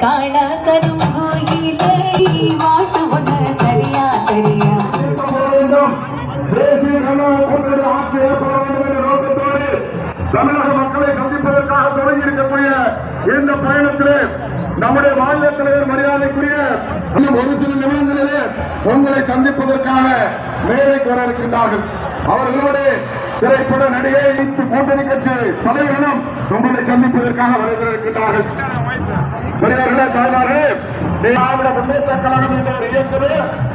காணா கருங்கோயிலே மாட்டு ஒண்ணு தெரியா தெரியா தமிழக மக்களை சந்திப்பதற்காக தொடங்கி இருக்கக்கூடிய இந்த பயணத்திலே நம்முடைய மாநில தலைவர் மரியாதைக்குரிய ஒரு சில நிமிடங்களிலே உங்களை சந்திப்பதற்காக மேடைக்கு வர இருக்கின்றார்கள். அவர்களோடு திரைப்பட நடிகை கூட்டணி கட்சி தலைவர்களும் உங்களை சந்திப்பதற்காக வருகிறார்கள். பெரியவர்களே, தாய்மார்களே, திராவிட முன்னேற்ற கழகம் என்ற ஒரு இயக்கமே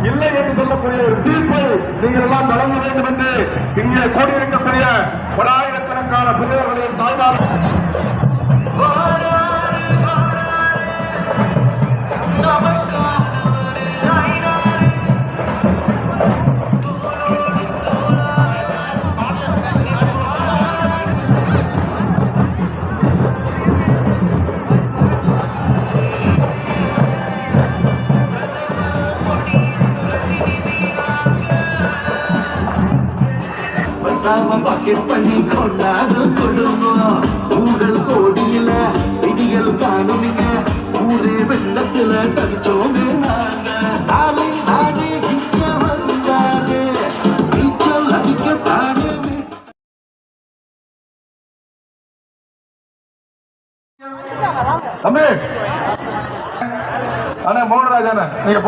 இல்லை என்று சொல்லக்கூடிய ஒரு தீர்ப்பை நீங்கள் எல்லாம் வழங்க வேண்டும் என்று இங்கே கூடியிருக்கக்கூடிய பலாயிரக்கணக்கான பெரியவர்களின் தாய்மார்கள் பாக்கெட் பண்ணி கொண்டாடும் குடும்பம் ஊழல் கோடியில விடிகள் காணுமிங்க ஊரே வெள்ளத்துல தவிச்சோங்க நாங்க நானே இங்க வந்தாரு நீச்சல் அடிக்க தானே தம்பி அண்ணா மோகனராஜ் அண்ணா நீங்க